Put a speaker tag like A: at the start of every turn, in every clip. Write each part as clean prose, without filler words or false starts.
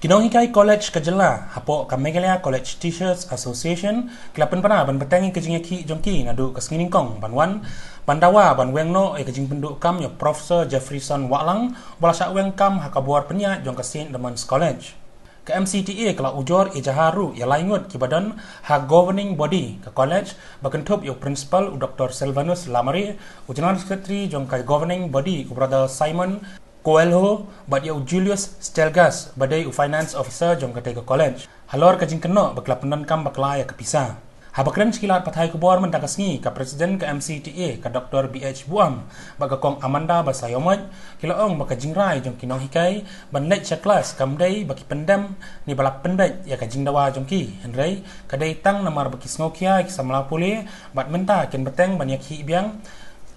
A: Nonghikai College Kajela, Hapo Kamegalia College Teachers Association, Klapen Pana, Ban Batangi Kajingaki Jonki, Nadu Kasngini Kong, Banwan, Bandawa, Ban Weng no, Kajing Pynduh Kam, your Prof Jefferyson Waklang, Balasak Weng Kam, Hakabuar Penya, Jongka St. Demons College. Ke MCTA kalau ujor jaharu ya laingut ke badan ha governing body ke college bakentup yo principal Dr. Silvanus Lamari, general secretary jongka governing body ku brother Simon Coelho, but yo Julius Stelgas badai finance officer jongka ke college. Halor ke jingkeno bakla penan kam bakla ya kepisah. Habakren sekilat pathai kubor mendagasngi ke presiden ke MCTA ke Dr. BH Buam baga kong Amanda Basayomot kilaong baka jingrai jong kinonghikai ban lek kelas kamdai baki pendam ni balap pendek ya ka jingdawa jongki henrei kadai tang namar baki sngokia ki samla pule bat menta ken beteng banyak hi biang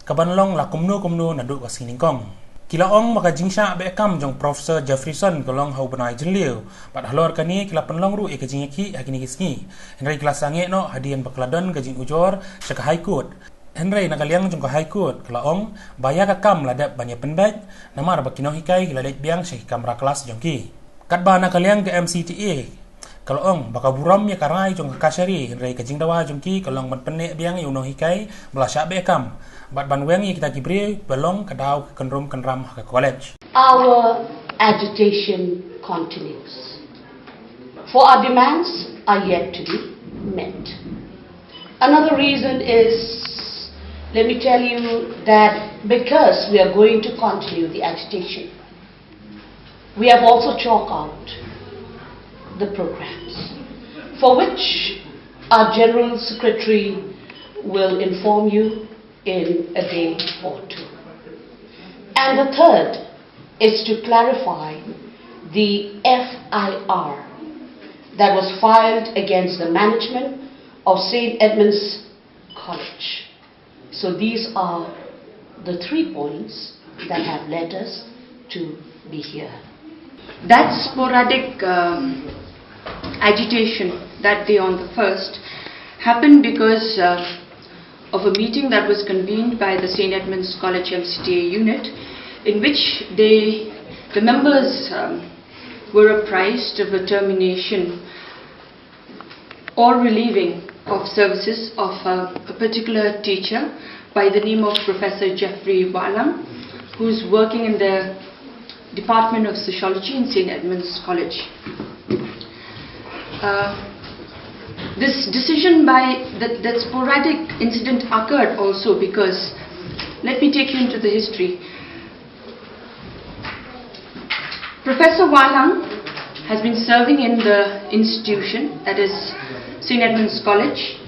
A: kabanlong la kumnu naduk ka siningkong. Kilaong maka jingsha bekam jong Prof Jefferyson kolong hau benai jenliu pat halor kani kila penlong ru ke jingki hakini kisni henry kelas sange no hadian bakladon ke jing ujor seka high court henry nakaliang jong ka high court kilaong baya ka kam ladap banyak pendek namar bakino hikai kilalet biang sek kamera kelas jongki katba nakaliang ke MCTA kalong baka buram ya karai jong kasari henry ke jingdawa jongki kolong ban penek biang yuno hikai belasya bekam bat ban weng kita kibri belong kadau kenrum kenram ke college.
B: Our agitation continues, for our demands are yet to be met. Another reason is, let me tell you that because we are going to continue the agitation, we have also chalked out the programs for which our General Secretary will inform you in a day or two. And the third is to clarify the FIR that was filed against the management of St. Edmund's College. So these are the 3 points that have led us to be here.
C: That sporadic agitation that day on the 1st happened because of a meeting that was convened by the St. Edmund's College MCTA unit, in which the members were apprised of a termination or relieving of services of a particular teacher by the name of Professor Jeffrey Walang, who is working in the Department of Sociology in St. Edmund's College. This decision by that sporadic incident occurred also because, let me take you into the history. Professor Walang has been serving in the institution, that is St. Edmund's College,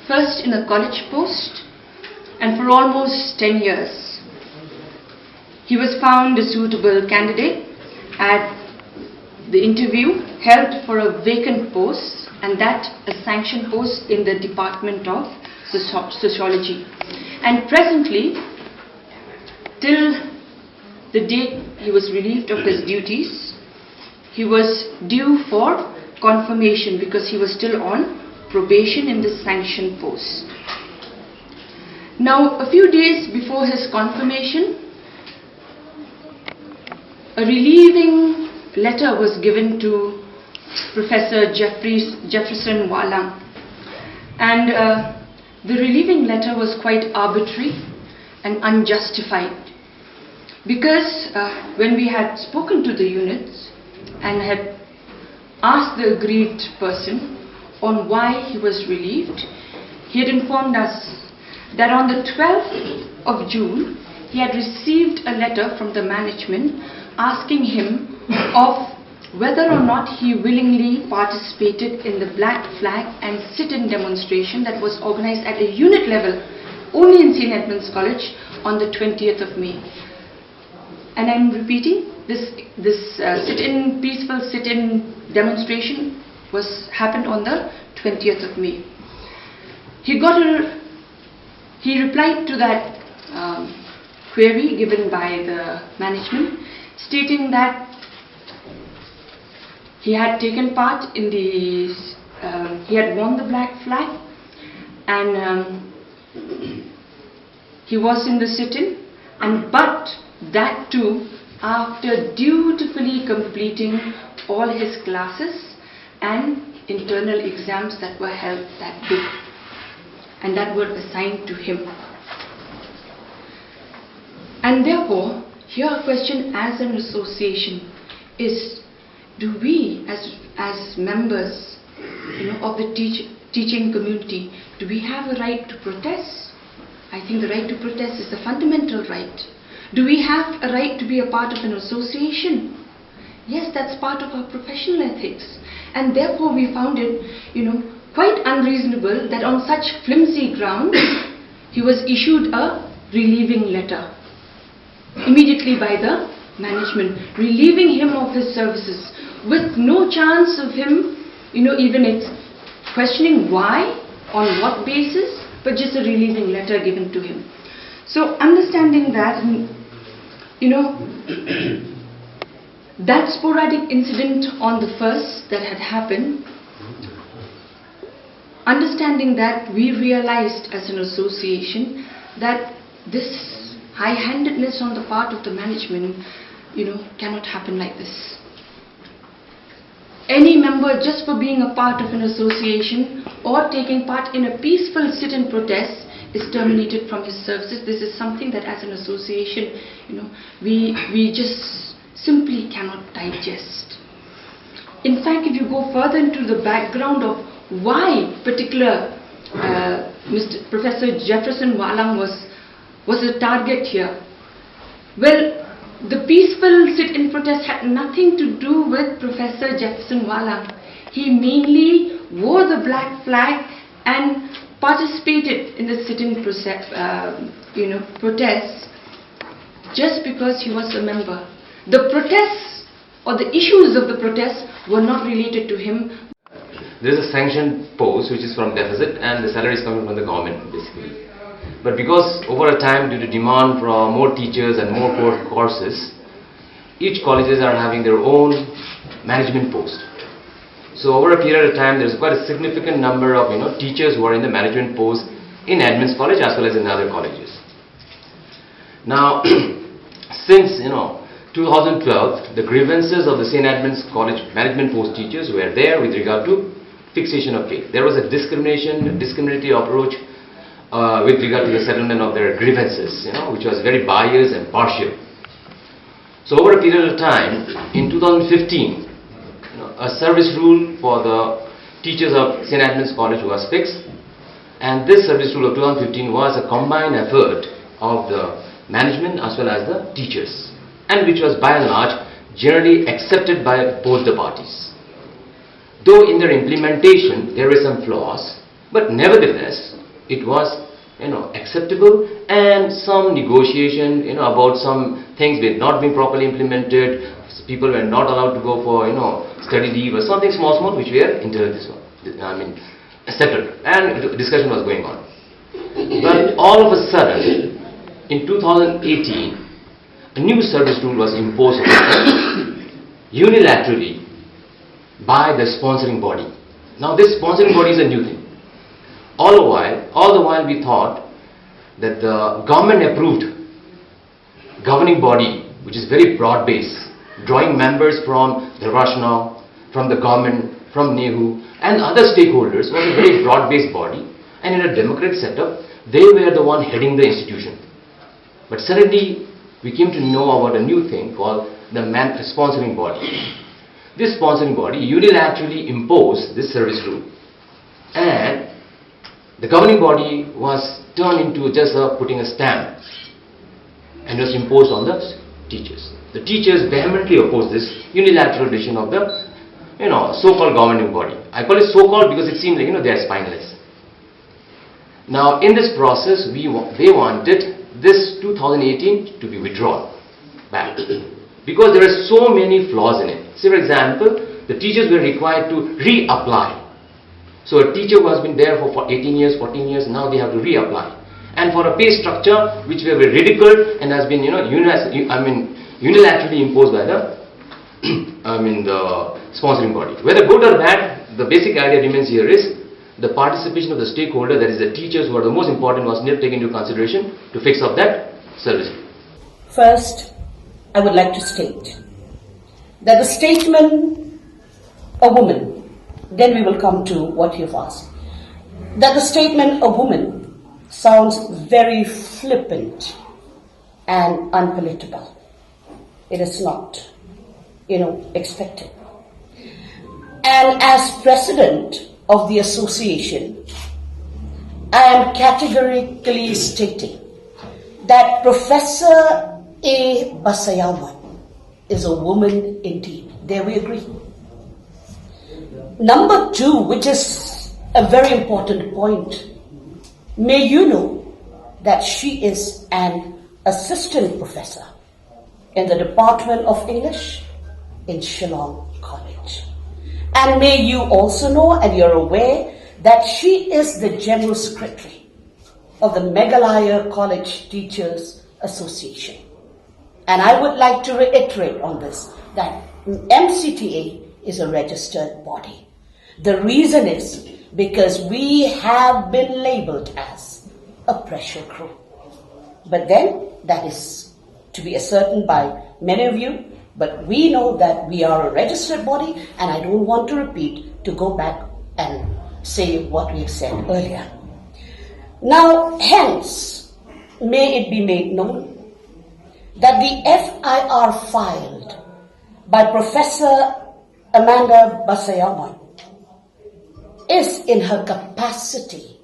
C: first in a college post and for almost 10 years. He was found a suitable candidate at the interview held for a vacant post, and that a sanctioned post in the Department of Sociology. And presently, till the date he was relieved of his duties, he was due for confirmation because he was still on probation in the sanctioned post. Now, a few days before his confirmation, a relieving letter was given to Professor Jefferyson Walang, and the relieving letter was quite arbitrary and unjustified, because when we had spoken to the units and had asked the aggrieved person on why he was relieved, he had informed us that on the 12th of June he had received a letter from the management asking him of whether or not he willingly participated in the Black Flag and sit-in demonstration that was organized at a unit level only in St. Edmund's College on the 20th of May. And I'm repeating, this peaceful sit-in demonstration happened on the 20th of May. He replied to that query given by the management, stating that he had taken part in he had worn the Black Flag, and he was in the sit-in, but that too after dutifully completing all his classes and internal exams that were held that day and that were assigned to him. And therefore, here a question as an association is, do we as members of the teaching community, do we have a right to protest? I think the right to protest is a fundamental right. Do we have a right to be a part of an association? Yes, that's part of our professional ethics. And therefore we found it, quite unreasonable that on such flimsy grounds he was issued a relieving letter immediately by the management, relieving him of his services with no chance of him, even questioning why, on what basis, but just a relieving letter given to him. So understanding that, that sporadic incident on the first that had happened, understanding that, we realized as an association that this high-handedness on the part of the management, cannot happen like this. Any member, just for being a part of an association or taking part in a peaceful sit-in protest, is terminated from his services. This is something that as an association, we just simply cannot digest. In fact, if you go further into the background of why particular Professor Jefferson Walang was a target here, well, the peaceful sit-in protest had nothing to do with Professor Jefferson Walang. He mainly wore the black flag and participated in the sit-in protests just because he was a member. The protests or the issues of the protests were not related to him.
D: There is a sanctioned post which is from deficit and the salary is coming from the government basically. But because over a time, due to demand for more teachers and more courses, each colleges are having their own management post. So over a period of time, there's quite a significant number of teachers who are in the management post in Admins College as well as in other colleges. Now, since 2012, the grievances of the St. Edmund's College management post teachers were there with regard to fixation of pay. There was a discriminatory approach with regard to the settlement of their grievances, which was very biased and partial. So over a period of time, in 2015, a service rule for the teachers of St. Edmund's College was fixed, and this service rule of 2015 was a combined effort of the management as well as the teachers, and which was by and large generally accepted by both the parties. Though in their implementation there were some flaws, but nevertheless it was acceptable, and some negotiation about some things were not being properly implemented. People were not allowed to go for study leave or something small which were settled, and discussion was going on. But all of a sudden in 2018 a new service rule was imposed unilaterally by the sponsoring body. Now this sponsoring body is a new thing. All the while we thought that the government approved governing body, which is very broad based, drawing members from the Rashna, from the government, from NEHU and other stakeholders, was a very broad based body, and in a democratic setup they were the one heading the institution. But suddenly we came to know about a new thing called the sponsoring body. This sponsoring body unilaterally imposed this service rule, and the governing body was turned into just putting a stamp and was imposed on the teachers. The teachers vehemently opposed this unilateral decision of the so-called governing body. I call it so-called because it seems like they are spineless. Now in this process they wanted this 2018 to be withdrawn back because there are so many flaws in it. Say for example, the teachers were required to reapply. So a teacher who has been there for 18 years, 14 years, now they have to reapply. And for a pay structure which were ridiculed and has been unilaterally imposed by the the sponsoring body. Whether good or bad, the basic idea remains here is the participation of the stakeholder, that is the teachers who are the most important, was never taken into consideration to fix up that service.
E: First,
B: I would like to state that the statement, a woman, then we will come to what you've asked, that the statement, a woman, sounds very flippant and unpalatable. It is not, expected. And as president of the association, I am categorically stating that Professor A. Basayawan is a woman indeed. There we agree. Number two, which is a very important point, may you know that she is an assistant professor in the Department of English in Shillong College. And may you also know, and you're aware, that she is the General Secretary of the Meghalaya College Teachers Association. And I would like to reiterate on this, that MCTA is a registered body. The reason is because we have been labeled as a pressure crew. But then, that is to be ascertained by many of you, but we know that we are a registered body, and I don't want to repeat, to go back and say what we have said earlier. Now, hence, may it be made known that the FIR filed by Professor Amanda Basayawan is in her capacity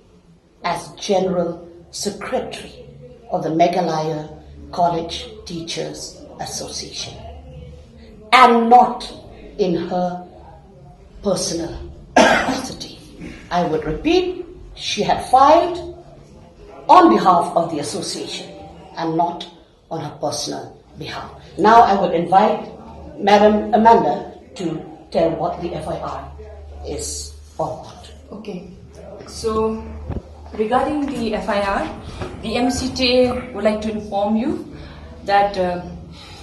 B: as General Secretary of the Meghalaya College Teachers Association, and not in her personal capacity. I would repeat, she had filed on behalf of the association and not on her personal behalf. Now I would invite Madam Amanda to tell what the FIR is all about.
C: Okay, so regarding the FIR, the MCTA would like to inform you that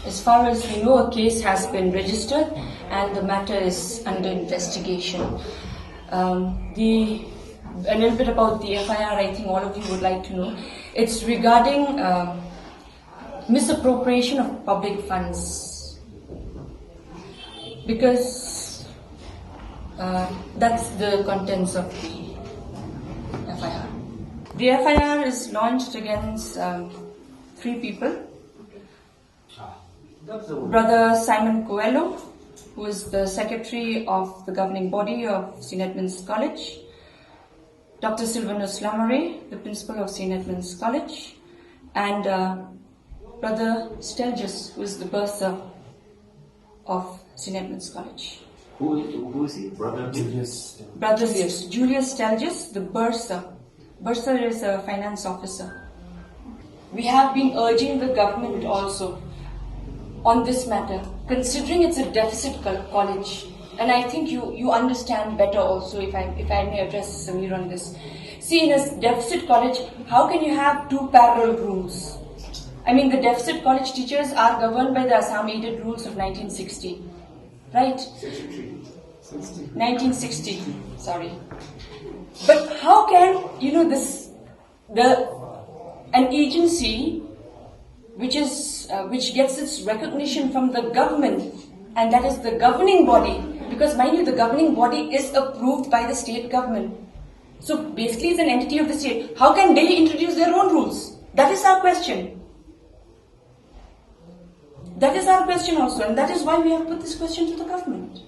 C: as far as we know, a case has been registered and the matter is under investigation. A little bit about the FIR, I think all of you would like to know. It's regarding misappropriation of public funds, because that's the contents of the FIR. The FIR is launched against 3 people. Brother Simon Coelho, who is the secretary of the governing body of St. Edmund's College, Dr. Sylvanus Lamare, the principal of St. Edmund's College, and Brother Stelgis, who is the bursar of St. Edmund's College.
D: Who is he? Brother Julius?
C: Brother Julius Stelgis, the bursar. Bursar is a finance officer. We have been urging the government also on this matter, considering it's a deficit college, and I think you understand better also, if I may address Samir on this. See, in a deficit college, how can you have 2 parallel rules? I mean, the deficit college teachers are governed by the Assam Aided Rules of 1960, right? 1960, sorry. But how can, an agency which gets its recognition from the government, and that is the governing body, because mind you, the governing body is approved by the state government. So basically it's an entity of the state. How can they introduce their own rules? That is our question. That is our question also, and that is why we have put this question to the government.